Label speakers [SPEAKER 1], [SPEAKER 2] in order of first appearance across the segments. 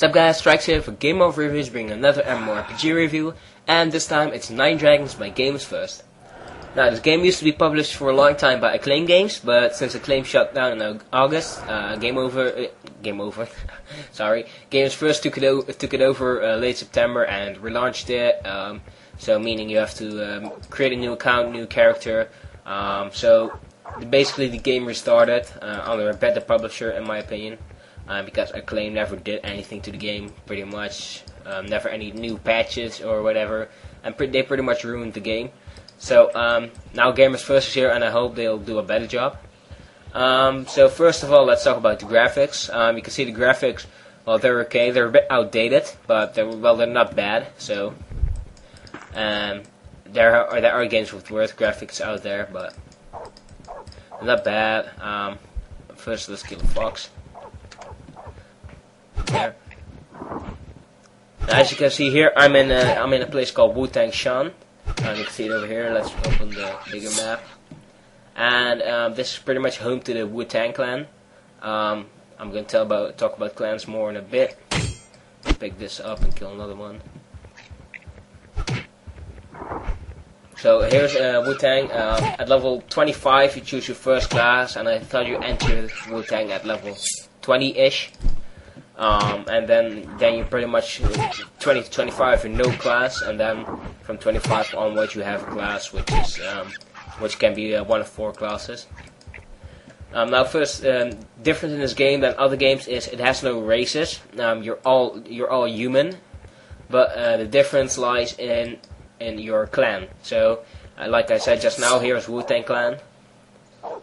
[SPEAKER 1] What's up guys, StrikeZ here for GameOver Reviews, bringing another MMORPG review, and this time it's 9Dragons by GamersFirst. Now, this game used to be published for a long time by Acclaim Games, but since Acclaim shut down in August, GamersFirst took it over late September and relaunched it, so meaning you have to create a new account, new character, so basically the game restarted under a better publisher in my opinion. Because Acclaim never did anything to the game, pretty much, never any new patches or whatever, and they pretty much ruined the game. So now GamersFirst is here, and I hope they'll do a better job. So first of all, let's talk about the graphics. You can see the graphics. Well, they're okay. They're a bit outdated, but they're not bad. So there are games with worse graphics out there, but they're not bad. First, let's kill the fox. There. Now, as you can see here, I'm in a place called Wu-Tang Shan. You can see it over here. Let's open the bigger map. And this is pretty much home to the Wu-Tang clan. I'm going to talk about clans more in a bit. Pick this up and kill another one. So here's Wu-Tang. At level 25, you choose your first class, and I thought you entered Wu-Tang at level 20-ish. And then you pretty much 20 to 25 in no class, and then from 25 onwards you have a class which can be one of 4 classes. Now first, different in this game than other games is it has no races. You're all human, but the difference lies in your clan. So like I said just now, here's Wu-Tang clan,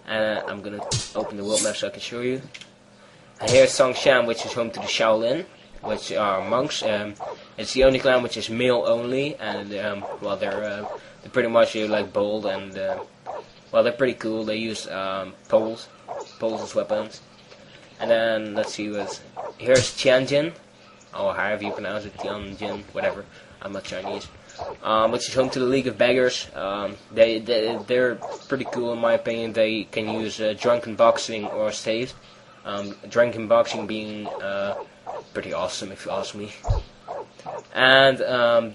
[SPEAKER 1] and I'm gonna open the world map so I can show you. Here's Songshan, which is home to the Shaolin, which are monks. It's the only clan which is male only, and well, they're pretty much like bold and well, they're pretty cool. They use poles as weapons. And then let's see here's Tianjin, or however you pronounce it, Tianjin, whatever. I'm not Chinese. Which is home to the League of Beggars. They're pretty cool in my opinion. They can use drunken boxing or staves. Drunken boxing being pretty awesome if you ask me. And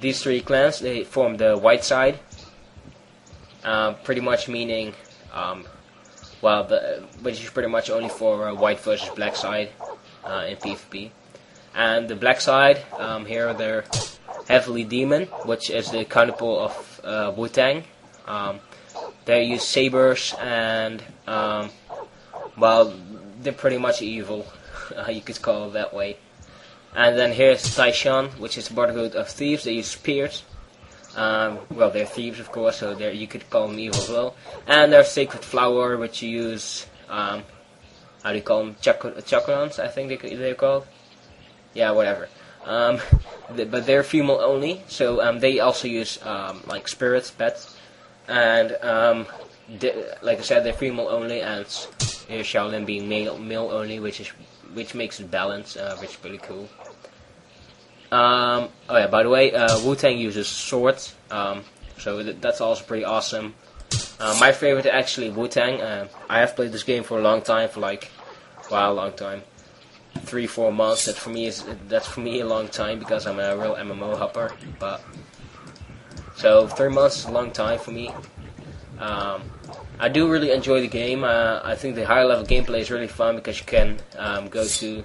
[SPEAKER 1] these 3 clans, they form the white side, pretty much meaning which is pretty much only for white versus black side in PvP. And the black side, here they're heavily demon, which is the counterpart of Wu-Tang. They use sabers and well, they're pretty much evil, you could call it that way. And then here's Taishan, which is the Brotherhood of Thieves. They use spears. Well, they're thieves, of course, so you could call them evil as well. And there's Sacred Flower, which you use, how do you call them? Chakrons, I think they're called. Yeah, whatever. But they're female only, so they also use like spirits, pets. And like I said, they're female only, and here's Shaolin being male only, which makes it balance, which is pretty cool. Oh yeah, by the way, Wu-Tang uses swords, so that's also pretty awesome. My favorite is actually Wu-Tang. I have played this game for a long time, a long time, 3-4 months. That's for me a long time because I'm a real MMO hopper. But so 3 months is a long time for me. I do really enjoy the game. I think the higher level gameplay is really fun because you can go to,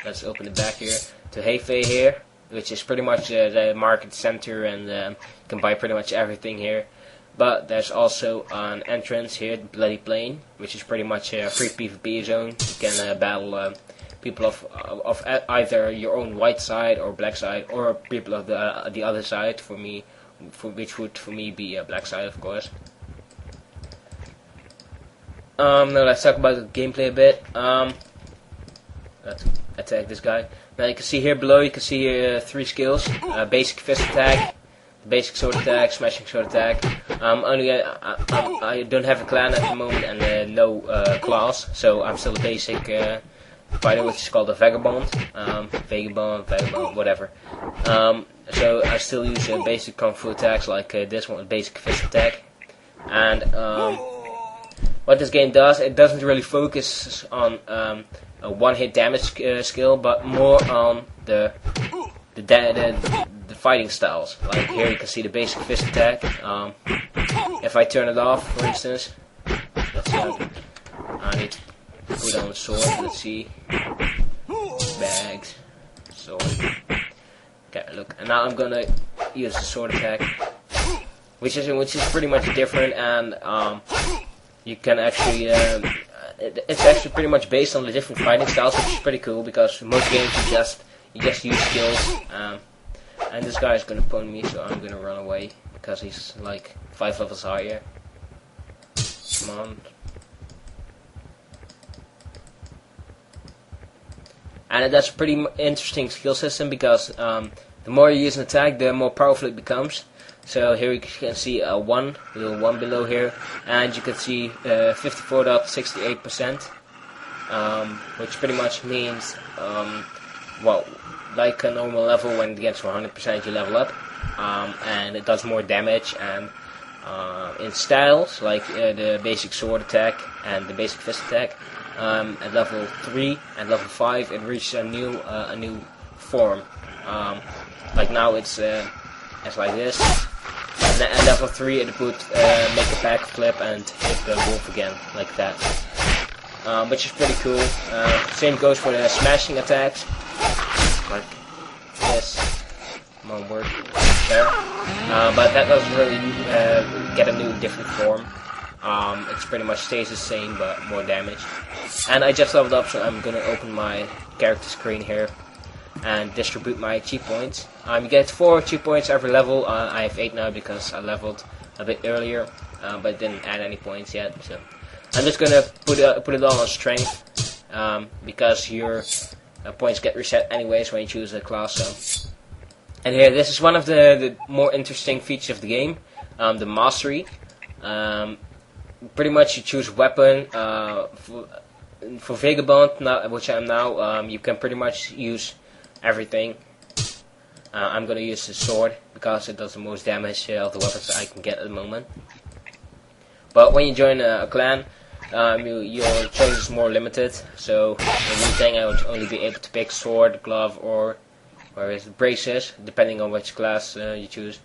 [SPEAKER 1] let's open it back here, to Hefei here, which is pretty much the market center, and you can buy pretty much everything here. But there's also an entrance here, Bloody Plain, which is pretty much a free PvP zone. You can battle people of either your own white side or black side, or people of the other side. Which would for me be a black side, of course. Now let's talk about the gameplay a bit. Let's attack this guy. Now you can see here below, you can see 3 skills. Basic fist attack, basic sword attack, smashing sword attack. I don't have a clan at the moment and no class, so I'm still a basic fighter, which is called a vagabond. Vagabond, whatever. So I still use basic kung fu attacks like this one, basic fist attack. And what this game does, it doesn't really focus on a one-hit damage skill, but more on the fighting styles. Like here you can see the basic fist attack. If I turn it off, for instance, I need to put on a sword. Let's see, bags, sword. Okay, look, and now I'm gonna use the sword attack, which is pretty much different, and you can actually it's actually pretty much based on the different fighting styles, which is pretty cool because most games you just use skills. And this guy is gonna pwn me, so I'm gonna run away because he's like 5 levels higher. Come on. And that's a pretty interesting skill system because the more you use an attack, the more powerful it becomes. So here you can see a little 1 below here, and you can see 54.68%, which pretty much means, well, like a normal level, when it gets to 100% you level up, and it does more damage. And in styles, like the basic sword attack and the basic fist attack, at level 3 and level 5 it reaches a new form. Like now it's like this, and at level 3 it would make a backflip and hit the wolf again, like that, which is pretty cool. Same goes for the smashing attacks, like this. Come on, work there. But that doesn't really get a new different form. It's pretty much stays the same but more damage. And I just leveled up, so I'm gonna open my character screen here and distribute my chi points. You get 4 chi points every level. I have 8 now because I leveled a bit earlier, but didn't add any points yet. So I'm just gonna put it all on strength, because your points get reset anyways when you choose a class. So, and here, this is one of the more interesting features of the game, the mastery. Pretty much you choose weapon. For Vagabond, which I am now, you can pretty much use everything. I'm gonna use the sword because it does the most damage of the weapons that I can get at the moment. But when you join a clan, your choice is more limited. So in Wu-Tang I would only be able to pick sword, glove, or braces, depending on which class you choose.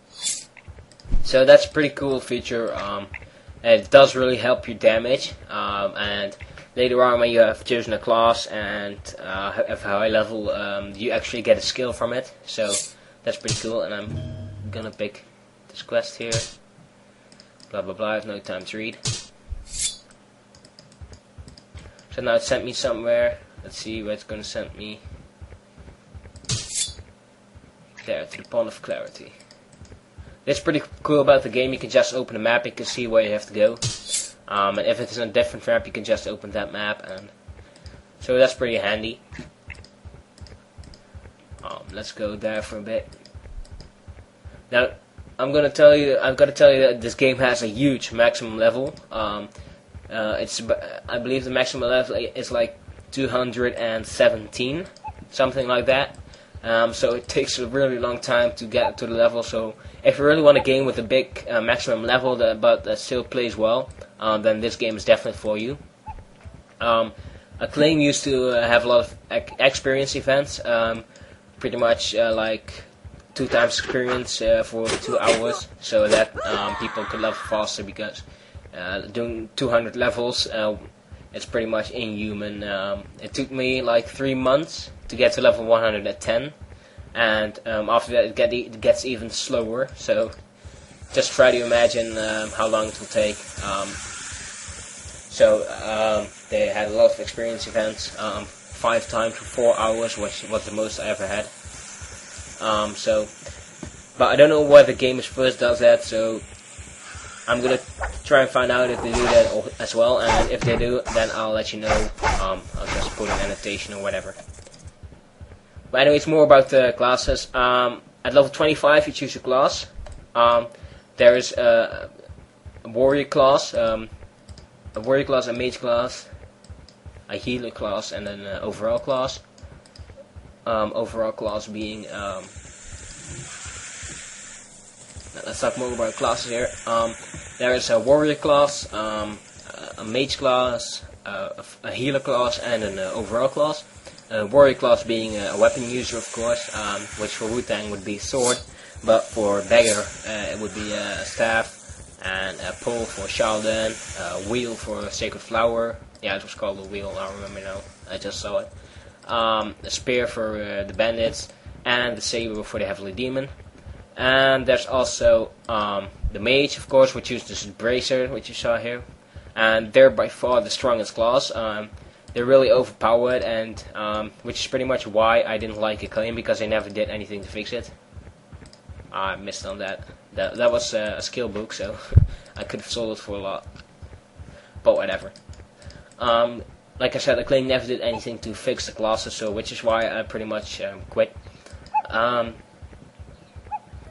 [SPEAKER 1] So that's a pretty cool feature. It does really help your damage, and later on when you have chosen a class and have a high level, you actually get a skill from it. So that's pretty cool, and I'm gonna pick this quest here. Blah blah blah, I have no time to read. So now it sent me somewhere. Let's see where it's gonna send me. There, to the Pond of Clarity. It's pretty cool about the game. You can just open a map, you can see where you have to go. And if it's a different map, you can just open that map, and so that's pretty handy. Let's go there for a bit. Now, I've got to tell you that this game has a huge maximum level. I believe the maximum level is like 217, something like that. So it takes a really long time to get to the level. So if you really want a game with a big maximum level but that still plays well, then this game is definitely for you. Acclaim used to have a lot of experience events, pretty much like 2 times experience for 2 hours, so that people could level faster, because doing 200 levels, it's pretty much inhuman. It took me like 3 months to get to level 110, and after that it gets even slower, so just try to imagine how long it will take. They had a lot of experience events, 5 times for 4 hours, which was the most I ever had. But I don't know why the GamersFirst does that, so I'm gonna try and find out if they do that as well, and if they do, then I'll let you know. I'll just put an annotation or whatever. But anyway, it's more about the classes. At level 25 you choose your class. There is a warrior class, a mage class, a healer class, and then an overall class. Overall class being... let's talk more about classes here. There is a warrior class, a mage class, a healer class, and an overall class. Warrior class being a weapon user, of course, which for Wu-Tang would be sword, but for Beggar it would be a staff, and a pole for Sheldon, a wheel for Sacred Flower. Yeah, it was called a wheel, I remember now, I just saw it. A spear for the bandits, and the saber for the Heavenly Demon. And there's also the mage, of course, which uses this bracer, which you saw here. And they're by far the strongest class. They're really overpowered, and which is pretty much why I didn't like Acclaim, because they never did anything to fix it. I missed on that. That was a skill book, so I could have sold it for a lot. But whatever. Like I said, Acclaim never did anything to fix the classes, so which is why I pretty much quit.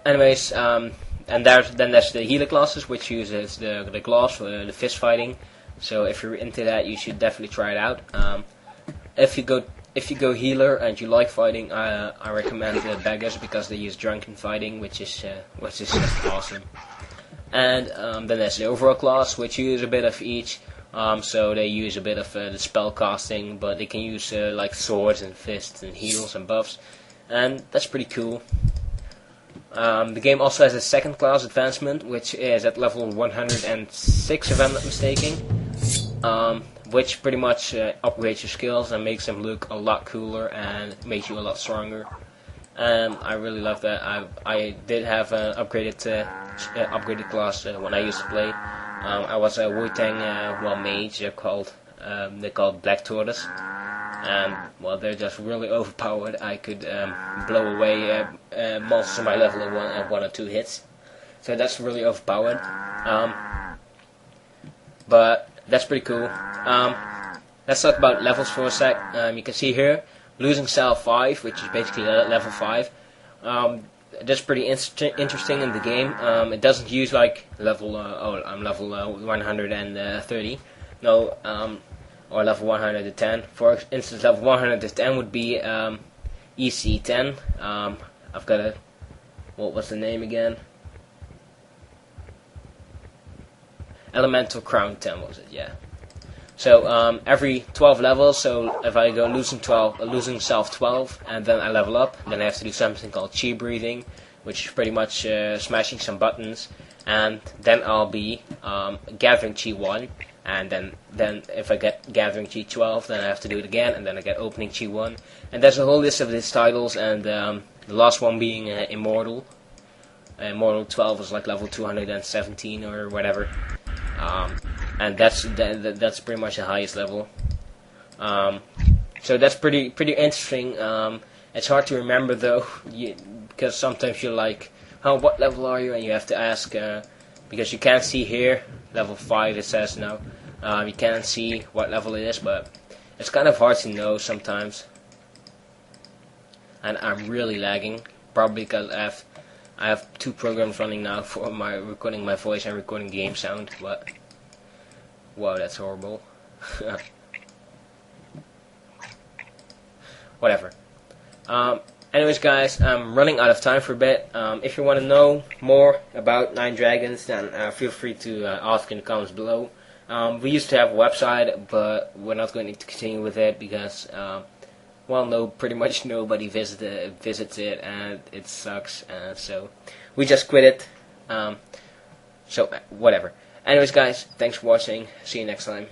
[SPEAKER 1] Anyways, and then there's the healer classes, which uses the gloves for the fist fighting. So if you're into that, you should definitely try it out. If you go healer and you like fighting, I recommend the Beggars, because they use drunken fighting, which is just awesome. And then there's the overall class, which use a bit of each. So they use a bit of the spell casting, but they can use like swords and fists and heals and buffs, and that's pretty cool. The game also has a second class advancement, which is at level 106 if I'm not mistaken, which pretty much upgrades your skills and makes them look a lot cooler and makes you a lot stronger. I really love that. I did have an upgraded class when I used to play. I was a Wu-Tang mage called Black Tortoise. And well, they're just really overpowered. I could blow away monsters on my level in one or two hits. So that's really overpowered. But that's pretty cool. Let's talk about levels for a sec. You can see here, losing cell 5, which is basically level 5. That's pretty interesting in the game. It doesn't use like level, I'm level 130. No, or level 110. For instance, level 110 would be EC10. I've got a, what was the name again? Elemental Crown 10 was it? Yeah. So every 12 levels. So if I go losing self 12, and then I level up, then I have to do something called chi breathing, which is pretty much smashing some buttons, and then I'll be gathering chi 1. And then if I get gathering chi 12, then I have to do it again, and then I get opening chi 1. And there's a whole list of these titles, and the last one being Immortal. Immortal 12 is like level 217 or whatever. And that's pretty much the highest level. So that's pretty interesting. It's hard to remember though, because sometimes you're like, oh, what level are you? And you have to ask, because you can't see here, level 5 it says now. You can't see what level it is, but it's kind of hard to know sometimes. And I'm really lagging, probably because I have two programs running now for my recording my voice and recording game sound, but wow, that's horrible. Whatever. Anyways, guys, I'm running out of time for a bit. If you want to know more about 9Dragons, then feel free to ask in the comments below. We used to have a website, but we're not going to continue with it because, well, pretty much nobody visits it, and it sucks. So we just quit it. So whatever. Anyways, guys, thanks for watching. See you next time.